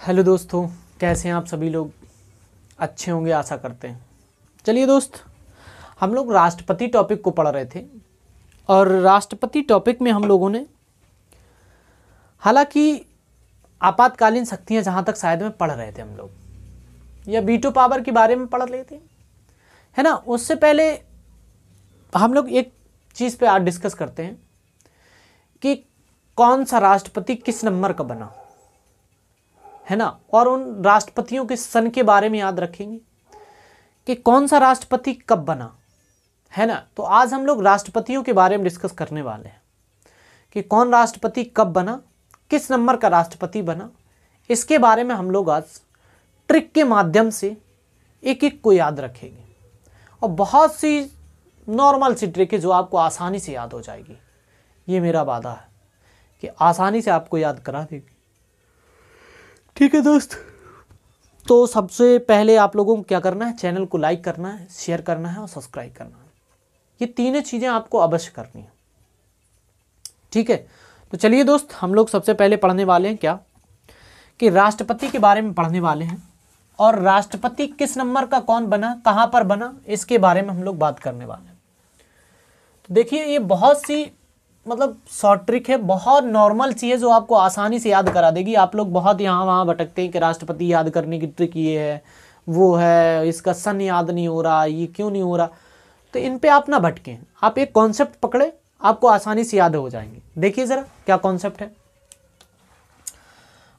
Hello दोस्तों, कैसे हैं आप सभी लोग। अच्छे होंगे आशा करते हैं। चलिए दोस्त, हम लोग राष्ट्रपति टॉपिक को पढ़ रहे थे और राष्ट्रपति टॉपिक में हम लोगों ने हालांकि आपातकालीन शक्तियां जहां तक शायद में पढ़ रहे थे हम लोग, या वीटो पावर के बारे में पढ़ रहे थे, है ना। उससे पहले हम लोग एक चीज़ पे आज डिस्कस करते हैं कि कौन सा राष्ट्रपति किस नंबर का बना, है ना। और उन राष्ट्रपतियों के सन के बारे में याद रखेंगे कि कौन सा राष्ट्रपति कब बना, है ना। तो आज हम लोग राष्ट्रपतियों के बारे में डिस्कस करने वाले हैं कि कौन राष्ट्रपति कब बना, किस नंबर का राष्ट्रपति बना। इसके बारे में हम लोग आज ट्रिक के माध्यम से एक एक को याद रखेंगे और बहुत सी नॉर्मल सी ट्रिक है जो आपको आसानी से याद हो जाएगी। ये मेरा वादा है कि आसानी से आपको याद करा देगी। ठीक है दोस्त, तो सबसे पहले आप लोगों को क्या करना है, चैनल को लाइक करना है, शेयर करना है और सब्सक्राइब करना है। ये तीनों चीज़ें आपको अवश्य करनी है, ठीक है। तो चलिए दोस्त, हम लोग सबसे पहले पढ़ने वाले हैं क्या कि राष्ट्रपति के बारे में पढ़ने वाले हैं और राष्ट्रपति किस नंबर का कौन बना, कहाँ पर बना, इसके बारे में हम लोग बात करने वाले हैं। तो देखिए, ये बहुत सी मतलब शॉर्ट ट्रिक है, बहुत नॉर्मल चीज़ है जो आपको आसानी से याद करा देगी। आप लोग बहुत यहाँ वहाँ भटकते हैं कि राष्ट्रपति याद करने की ट्रिक ये है, वो है, इसका सन याद नहीं हो रहा, ये क्यों नहीं हो रहा। तो इन पे आप ना भटकें, आप एक कॉन्सेप्ट पकड़े, आपको आसानी से याद हो जाएंगे। देखिए ज़रा क्या कॉन्सेप्ट है।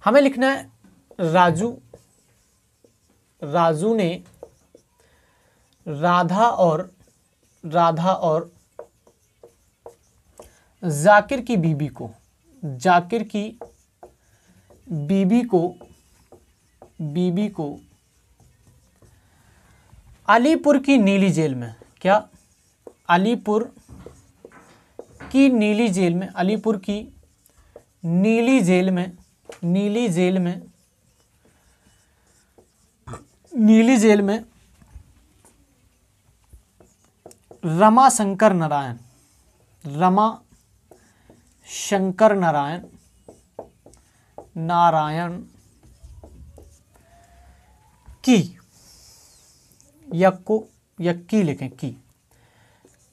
हमें लिखना है राजू ने राधा और जाकिर की बीबी को अलीपुर की नीली जेल में, क्या अलीपुर की नीली जेल में रमा शंकर नारायण की यक्की लिखें की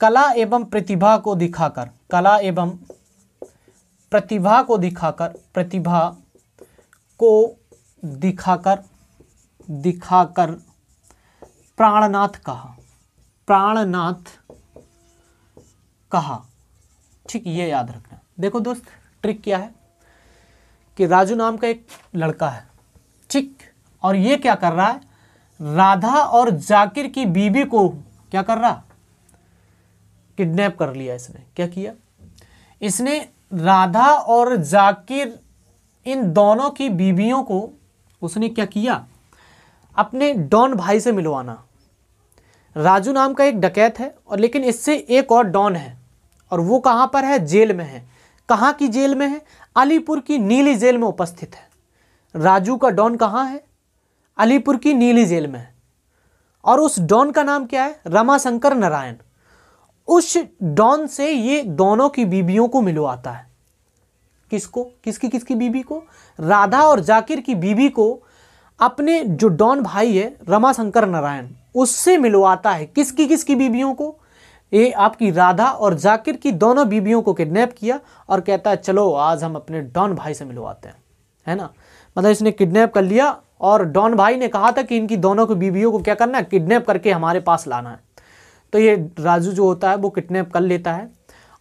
कला एवं प्रतिभा को दिखाकर प्राणनाथ कहा। ठीक, ये याद रखना। देखो दोस्त, ट्रिक क्या है कि राजू नाम का एक लड़का है, ठीक, और ये क्या कर रहा है, राधा और जाकिर की बीबी को क्या कर रहा, किडनैप कर लिया। इसने क्या किया, इसने राधा और जाकिर इन दोनों की बीबियों को उसने क्या किया, अपने डॉन भाई से मिलवाना। राजू नाम का एक डकैत है और लेकिन इससे एक और डॉन है और वो कहाँ पर है, जेल में है। कहाँ की जेल में है, अलीपुर की नीली जेल में उपस्थित है। राजू का डॉन कहाँ है, अलीपुर की नीली जेल में है और उस डॉन का नाम क्या है, रमाशंकर नारायण। उस डॉन से ये दोनों की बीबियों को मिलवाता है। किसको, किसकी बीबी को, राधा और जाकिर की बीबी को अपने जो डॉन भाई है रमाशंकर नारायण, उससे मिलवाता है। किसकी बीबियों को, ये आपकी राधा और जाकिर की दोनों बीबियों को किडनैप किया और कहता है चलो आज हम अपने डॉन भाई से मिलवाते हैं, है ना। मतलब इसने किडनैप कर लिया और डॉन भाई ने कहा था कि इनकी दोनों की बीबियों को क्या करना है, किडनैप करके हमारे पास लाना है। तो ये राजू जो होता है वो किडनैप कर लेता है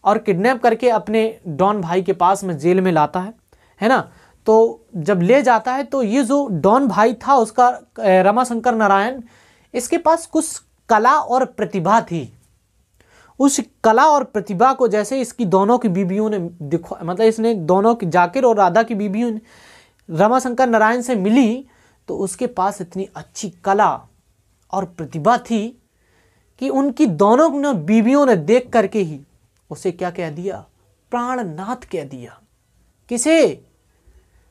और किडनैप करके अपने डॉन भाई के पास में जेल में लाता है ना। तो जब ले जाता है तो ये जो डॉन भाई था उसका रमाशंकर नारायण, इसके पास कुछ कला और प्रतिभा थी। उस कला और प्रतिभा को जैसे इसकी दोनों की बीबियों ने मतलब इसने दोनों की, जाकिर और राधा की बीबियों ने रमाशंकर नारायण से मिली, तो उसके पास इतनी अच्छी कला और प्रतिभा थी कि उनकी दोनों बीबियों ने देख करके ही उसे क्या कह दिया, प्राणनाथ कह दिया। किसे,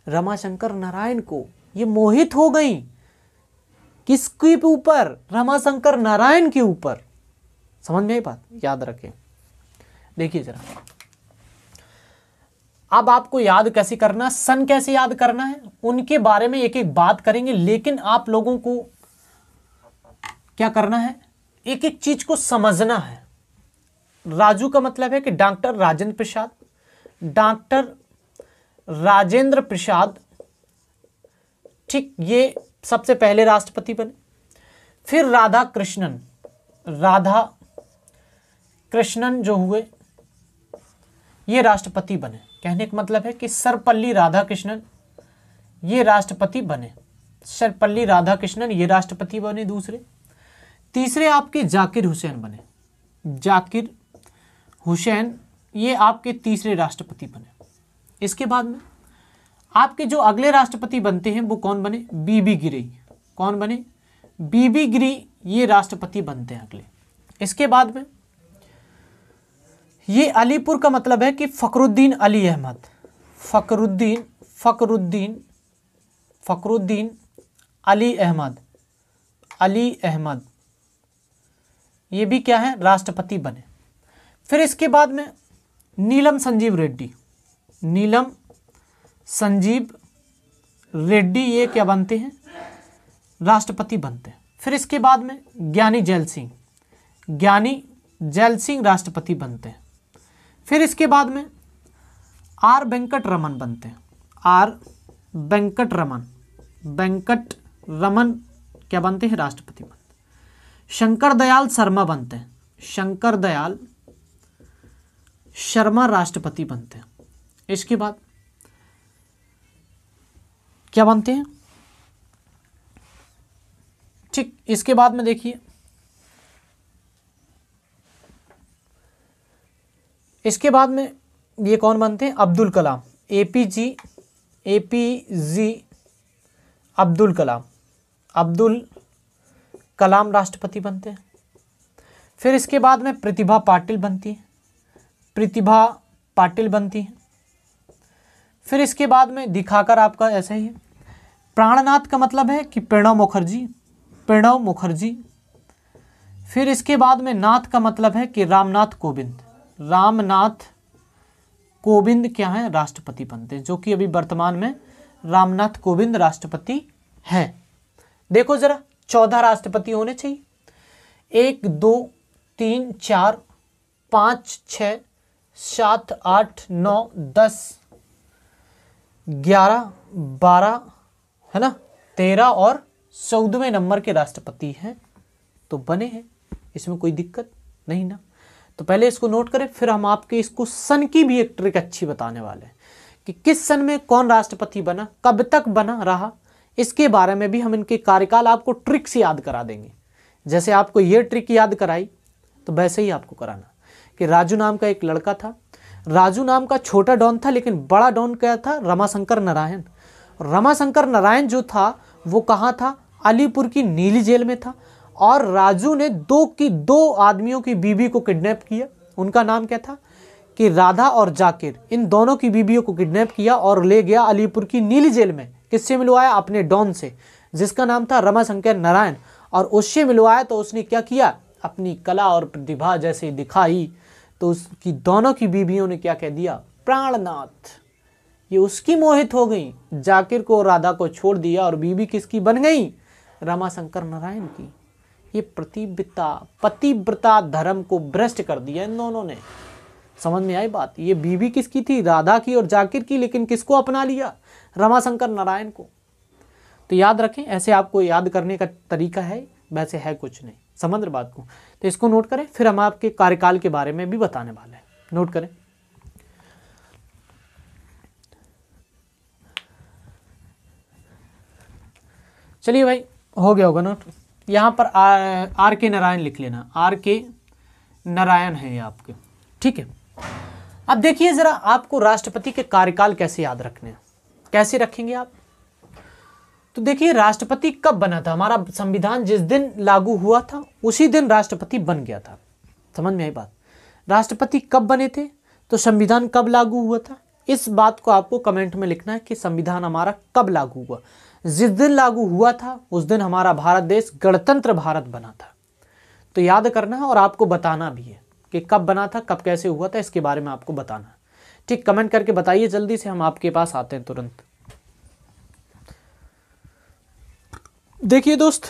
रमाशंकर नारायण को। ये मोहित हो गई किसके ऊपर, रमाशंकर नारायण के ऊपर। समझ में आई बात, याद रखें। देखिए जरा, अब आपको याद कैसे करना, सन कैसे याद करना है, उनके बारे में एक एक बात करेंगे, लेकिन आप लोगों को क्या करना है, एक एक चीज को समझना है। राजू का मतलब है कि डॉक्टर राजेंद्र प्रसाद, डॉक्टर राजेंद्र प्रसाद, ठीक, ये सबसे पहले राष्ट्रपति बने। फिर राधा कृष्णन जो हुए ये राष्ट्रपति बने। कहने का मतलब है कि सर्वपल्ली राधाकृष्णन ये राष्ट्रपति बने, सर्वपल्ली राधाकृष्णन ये राष्ट्रपति बने दूसरे। तीसरे आपके जाकिर हुसैन बने, जाकिर हुसैन ये आपके तीसरे राष्ट्रपति बने। इसके बाद में आपके जो अगले राष्ट्रपति बनते हैं वो कौन बने, बीबी गिरी। कौन बने, बीबी गिरी ये राष्ट्रपति बनते हैं अगले। इसके बाद में ये अलीपुर का मतलब है कि फखरुद्दीन अली अहमद, फखरुद्दीन अली अहमद ये भी क्या है, राष्ट्रपति बने। फिर इसके बाद में नीलम संजीव रेड्डी ये क्या बनते हैं, राष्ट्रपति बनते हैं। फिर इसके बाद में ज्ञानी जैल सिंह राष्ट्रपति बनते हैं। फिर इसके बाद में आर वेंकट रमन बनते हैं, आर वेंकट रमन क्या बनते हैं, राष्ट्रपति बनते हैं। शंकर दयाल शर्मा बनते हैं, शंकर दयाल शर्मा राष्ट्रपति बनते हैं। इसके बाद क्या बनते हैं, ठीक, इसके बाद में देखिए इसके बाद में ये कौन बनते हैं, अब्दुल कलाम, एपीजी अब्दुल कलाम राष्ट्रपति बनते हैं। फिर इसके बाद में प्रतिभा पाटिल बनती है। फिर इसके बाद में दिखाकर आपका ऐसा ही है। प्राणनाथ का मतलब है कि प्रणव मुखर्जी। फिर इसके बाद में नाथ का मतलब है कि रामनाथ कोविंद क्या है, राष्ट्रपति बनते हैं, जो कि अभी वर्तमान में रामनाथ कोविंद राष्ट्रपति हैं। देखो जरा 14 राष्ट्रपति होने चाहिए, 1 2 3 4 5 6 7 8 9 10 11 12 है ना, 13 और 14वें नंबर के राष्ट्रपति हैं तो बने हैं, इसमें कोई दिक्कत नहीं ना। तो पहले इसको नोट करें, फिर हम आपके इसको सन की भी एक ट्रिक अच्छी बताने वाले हैं कि किस सन में कौन राष्ट्रपति बना, कब तक बना रहा, इसके बारे में भी हम इनके कार्यकाल आपको ट्रिक से याद करा देंगे। जैसे आपको ये ट्रिक याद कराई तो वैसे ही आपको कराना कि राजू नाम का एक लड़का था, राजू नाम का छोटा डॉन था, लेकिन बड़ा डॉन क्या था, रमाशंकर नारायण। रमाशंकर नारायण जो था वो कहाँ था, अलीपुर की नीली जेल में था। और राजू ने दो आदमियों की बीवी को किडनैप किया। उनका नाम क्या था कि राधा और जाकिर, इन दोनों की बीवियों को किडनैप किया और ले गया अलीपुर की नीली जेल में। किससे मिलवाया, अपने डॉन से, जिसका नाम था रमाशंकर नारायण। और उससे मिलवाया तो उसने क्या किया, अपनी कला और प्रतिभा जैसे दिखाई तो उसकी दोनों की बीवियों ने क्या कह दिया, प्राणनाथ। ये उसकी मोहित हो गई, जाकिर को राधा को छोड़ दिया और बीवी किसकी बन गई, रमाशंकर नारायण की। ये पतिव्रता धर्म को भ्रष्ट कर दिया इन दोनों ने। समझ में आई बात, ये बीवी किसकी थी, राधा की और जाकिर की, लेकिन किसको अपना लिया, रमाशंकर नारायण को। तो याद रखें, ऐसे आपको याद करने का तरीका है, वैसे है कुछ नहीं, समझ रहे बात को। तो इसको नोट करें, फिर हम आपके कार्यकाल के बारे में भी बताने वाले हैं, नोट करें। चलिए भाई, हो गया होगा नोट। यहाँ पर आर के नारायण लिख लेना, आर के नारायण है ये आपके, ठीक है। अब देखिए जरा, आपको राष्ट्रपति के कार्यकाल कैसे याद रखने हैं, कैसे रखेंगे आप। तो देखिए राष्ट्रपति कब बना था, हमारा संविधान जिस दिन लागू हुआ था उसी दिन राष्ट्रपति बन गया था। समझ में आई बात, राष्ट्रपति कब बने थे तो संविधान कब लागू हुआ था, इस बात को आपको कमेंट में लिखना है कि संविधान हमारा कब लागू हुआ। जिस दिन लागू हुआ था उस दिन हमारा भारत देश गणतंत्र भारत बना था। तो याद करना है और आपको बताना भी है कि कब बना था, कब कैसे हुआ था, इसके बारे में आपको बताना है। ठीक, कमेंट करके बताइए जल्दी से, हम आपके पास आते हैं तुरंत। देखिए दोस्त,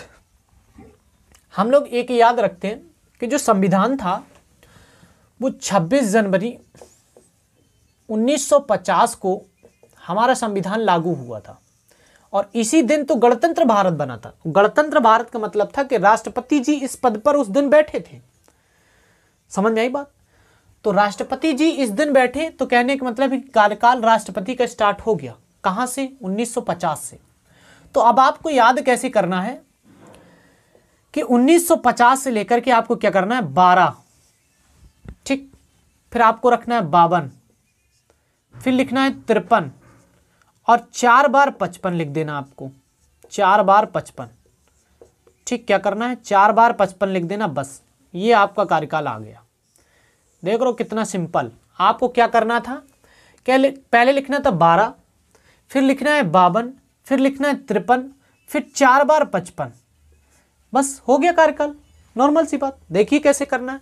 हम लोग एक याद रखते हैं कि जो संविधान था वो 26 जनवरी 1950 को हमारा संविधान लागू हुआ था और इसी दिन तो गणतंत्र भारत बना था। गणतंत्र भारत का मतलब था कि राष्ट्रपति जी इस पद पर उस दिन बैठे थे। समझ में आई बात? तो राष्ट्रपति जी इस दिन बैठे, तो कहने का मतलब है कि कार्यकाल राष्ट्रपति का स्टार्ट हो गया। कहां से? 1950 से। तो अब आपको याद कैसे करना है कि 1950 से लेकर के आपको क्या करना है? 12, ठीक, फिर आपको रखना है 52, फिर लिखना है 53 और 4 बार 55 लिख देना आपको, 4 बार 55, ठीक। क्या करना है? 4 बार 55 लिख देना, बस ये आपका कार्यकाल आ गया। देख रहे हो कितना सिंपल। आपको क्या करना था? पहले लिखना था 12, फिर लिखना है 52, फिर लिखना है 53, फिर 4 बार 55, बस हो गया कार्यकाल। नॉर्मल सी बात। देखिए कैसे करना है।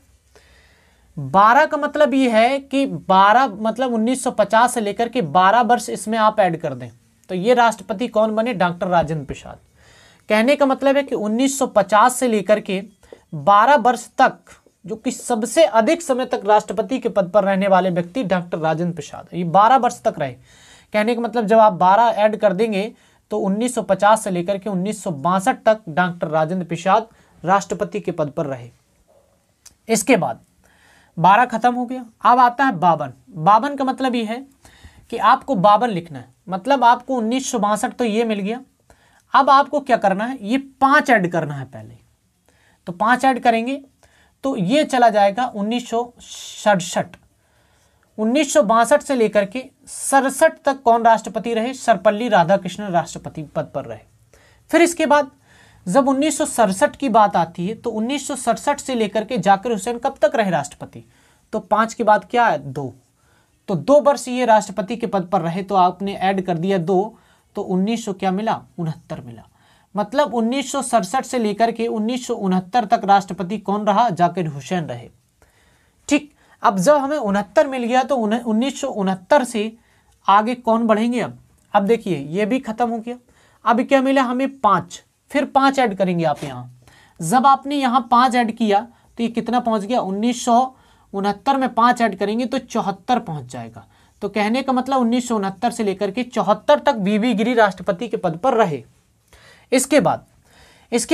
12 का मतलब ये है कि 12 मतलब 1950 से लेकर के 12 वर्ष इसमें आप ऐड कर दें, तो ये राष्ट्रपति कौन बने? डॉक्टर राजेंद्र प्रसाद। कहने का मतलब है कि 1950 से लेकर के 12 वर्ष तक जो कि सबसे अधिक समय तक राष्ट्रपति के पद पर रहने वाले व्यक्ति डॉक्टर राजेंद्र प्रसाद, ये 12 वर्ष तक रहे। कहने का मतलब जब आप 12 ऐड कर देंगे तो 1950 से लेकर के 1962 तक डॉक्टर राजेंद्र प्रसाद राष्ट्रपति के पद पर रहे। इसके बाद 12 खत्म हो गया, अब आता है 52। 52 का मतलब ये है कि आपको 52 लिखना है, मतलब आपको 1962 तो ये मिल गया। अब आपको क्या करना है? ये 5 ऐड करना है पहले, तो 5 ऐड करेंगे तो ये चला जाएगा 1967। 1962 से लेकर के 67 तक कौन राष्ट्रपति रहे? सर्वपल्ली राधाकृष्णन राष्ट्रपति पद पर रहे। फिर इसके बाद जब 1967 की बात आती है तो 1967 से लेकर के जाकिर हुसैन कब तक रहे राष्ट्रपति? तो 5 के बाद क्या है? 2, तो 2 वर्ष ये राष्ट्रपति के पद पर रहे, तो आपने ऐड कर दिया 2, तो 1900 क्या मिला? 69 मिला। मतलब 1967 से लेकर के 1969 तक राष्ट्रपति कौन रहा? जाकिर हुसैन रहे, ठीक। अब जब हमें 69 मिल गया तो 1969 से आगे कौन बढ़ेंगे? अब देखिए ये भी खत्म हो गया। अब क्या मिला हमें? 5, फिर 5 ऐड करेंगे आप यहाँ। जब आपने यहाँ 5 ऐड किया तो ये कितना पहुँच गया? 1969 में 5 ऐड करेंगे तो 74 पहुँच जाएगा। तो कहने का मतलब 1969 से लेकर के 74 तक बीबी गिरी राष्ट्रपति के पद पर रहे। इसके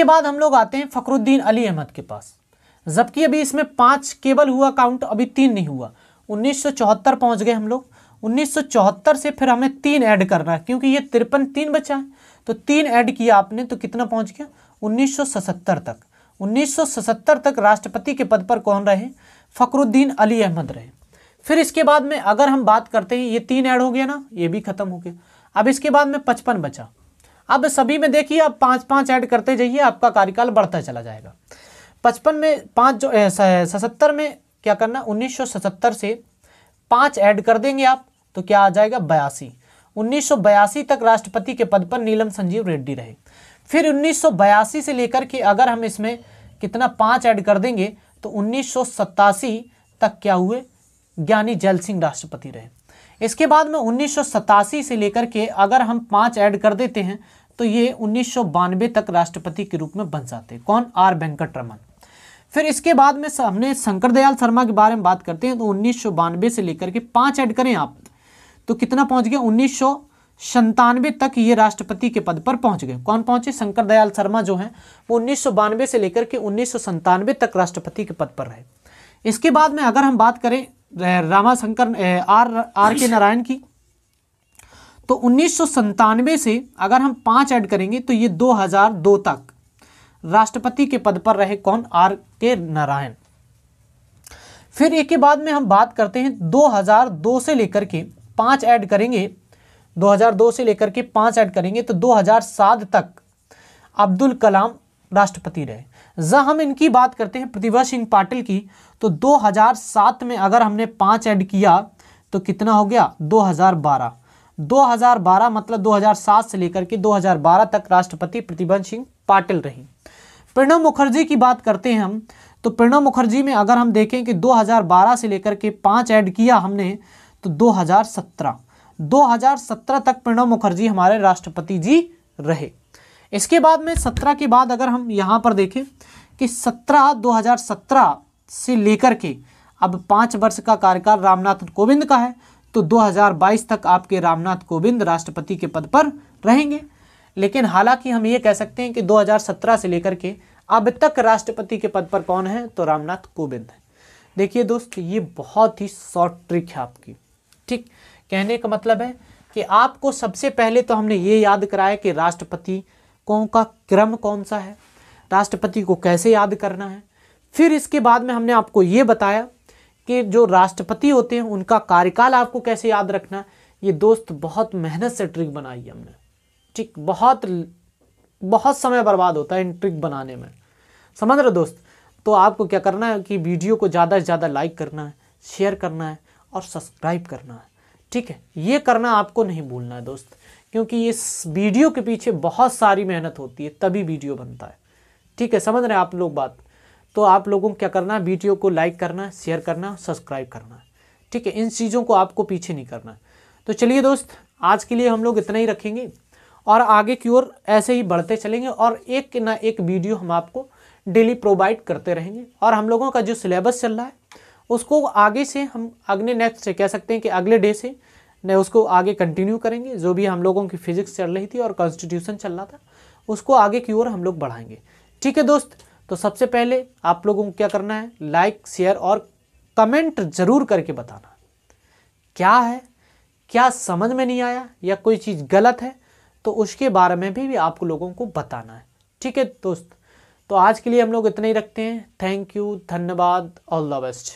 बाद हम लोग आते हैं फखरुद्दीन अली अहमद के पास, जबकि अभी इसमें 5 केवल हुआ काउंट, अभी 3 नहीं हुआ। 1974 पहुंच गए हम लोग। 1974 से फिर हमें 3 ऐड करना है, क्योंकि ये 53 बचा है, तो 3 ऐड किया आपने तो कितना पहुंच गया? 1977 तक। 1977 तक राष्ट्रपति के पद पर कौन रहे? फखरुद्दीन अली अहमद रहे। फिर इसके बाद में अगर हम बात करते हैं, ये 3 ऐड हो गया ना, ये भी खत्म हो गया। अब इसके बाद में 55 बचा। अब सभी में देखिए आप 5-5 ऐड करते जाइए, आपका कार्यकाल बढ़ता चला जाएगा। 55 में 5 जो 77 में क्या करना? 1977 से 5 ऐड कर देंगे आप तो क्या आ जाएगा? 82। 1982 तक राष्ट्रपति के पद पर नीलम संजीव रेड्डी रहे। फिर 1982 से लेकर के अगर हम इसमें कितना 5 ऐड कर देंगे तो 1987 तक क्या हुए? ज्ञानी जैल सिंह राष्ट्रपति रहे। इसके बाद में 1987 से लेकर के अगर हम 5 ऐड कर देते हैं तो ये 1992 तक राष्ट्रपति के रूप में बन जाते हैं। कौन? आर वेंकट रमन। फिर इसके बाद में हमने शंकर दयाल शर्मा के बारे में बात करते हैं, तो 1992 से लेकर के 5 ऐड करें आप तो कितना पहुंच गया? 1997 तक ये राष्ट्रपति के पद पर पहुंच गए। कौन पहुंचे? शंकर दयाल शर्मा जो हैं वो 1992 से लेकर के 1997 तक राष्ट्रपति के पद पर रहे। इसके बाद में अगर हम बात करें रामाशंकर आर के नारायण की, तो 1997 से अगर हम 5 ऐड करेंगे तो ये 2002 तक राष्ट्रपति के पद पर रहे। कौन? आर के नारायण। फिर एक के बाद में हम बात करते हैं 2002 से लेकर के 5 ऐड करेंगे, 2002 से लेकर के 5 ऐड करेंगे तो 2007 तक अब्दुल कलाम राष्ट्रपति रहे। जब हम इनकी बात करते हैं प्रतिभा सिंह पाटिल की, तो 2007 में अगर हमने 5 ऐड किया तो कितना हो गया? 2012। 2012 मतलब 2007 से लेकर के 2012 तक राष्ट्रपति प्रतिभा सिंह पाटिल रही। प्रणब मुखर्जी की बात करते हैं हम, तो प्रणब मुखर्जी में अगर हम देखें कि 2012 से लेकर के 5 ऐड किया हमने तो 2017 तक प्रणब मुखर्जी हमारे राष्ट्रपति जी रहे। इसके बाद में 17 के बाद अगर हम यहाँ पर देखें कि 2017 से लेकर के अब 5 वर्ष का कार्यकाल रामनाथ कोविंद का है, तो 2022 तक आपके रामनाथ कोविंद राष्ट्रपति के पद पर रहेंगे। लेकिन हालांकि हम ये कह सकते हैं कि 2017 से लेकर के अब तक राष्ट्रपति के पद पर कौन है, तो रामनाथ कोविंद है। देखिए दोस्त, ये बहुत ही शॉर्ट ट्रिक है आपकी। ठीक, कहने का मतलब है कि आपको सबसे पहले तो हमने ये याद कराया कि राष्ट्रपति का क्रम कौन सा है, राष्ट्रपति को कैसे याद करना है। फिर इसके बाद में हमने आपको ये बताया कि जो राष्ट्रपति होते हैं उनका कार्यकाल आपको कैसे याद रखना है। ये दोस्त बहुत मेहनत से ट्रिक बनाई है हमने। ठीक, बहुत समय बर्बाद होता है इन ट्रिक बनाने में, समझ रहे दोस्त। तो आपको क्या करना है कि वीडियो को ज़्यादा से ज़्यादा लाइक करना है, शेयर करना है और सब्सक्राइब करना है। ठीक है, ये करना आपको नहीं भूलना है दोस्त, क्योंकि इस वीडियो के पीछे बहुत सारी मेहनत होती है तभी वीडियो बनता है। ठीक है, समझ रहे हैं आप लोग बात। तो आप लोगों को क्या करना है, वीडियो को लाइक करना है, शेयर करना है, सब्सक्राइब करना है। ठीक है, इन चीज़ों को आपको पीछे नहीं करना है। तो चलिए दोस्त, आज के लिए हम लोग इतना ही रखेंगे और आगे की ओर ऐसे ही बढ़ते चलेंगे और एक ना एक वीडियो हम आपको डेली प्रोवाइड करते रहेंगे। और हम लोगों का जो सिलेबस चल रहा है उसको आगे से हम अगले नेक्स्ट से कह सकते हैं कि अगले डे से उसको आगे कंटिन्यू करेंगे। जो भी हम लोगों की फिजिक्स चल रही थी और कॉन्स्टिट्यूशन चल रहा था उसको आगे की ओर हम लोग बढ़ाएंगे। ठीक है दोस्त, तो सबसे पहले आप लोगों को क्या करना है, लाइक शेयर और कमेंट ज़रूर करके बताना क्या है, क्या समझ में नहीं आया या कोई चीज़ गलत है तो उसके बारे में भी आप लोगों को बताना है। ठीक है दोस्त, तो आज के लिए हम लोग इतना ही रखते हैं। थैंक यू, धन्यवाद, ऑल द बेस्ट।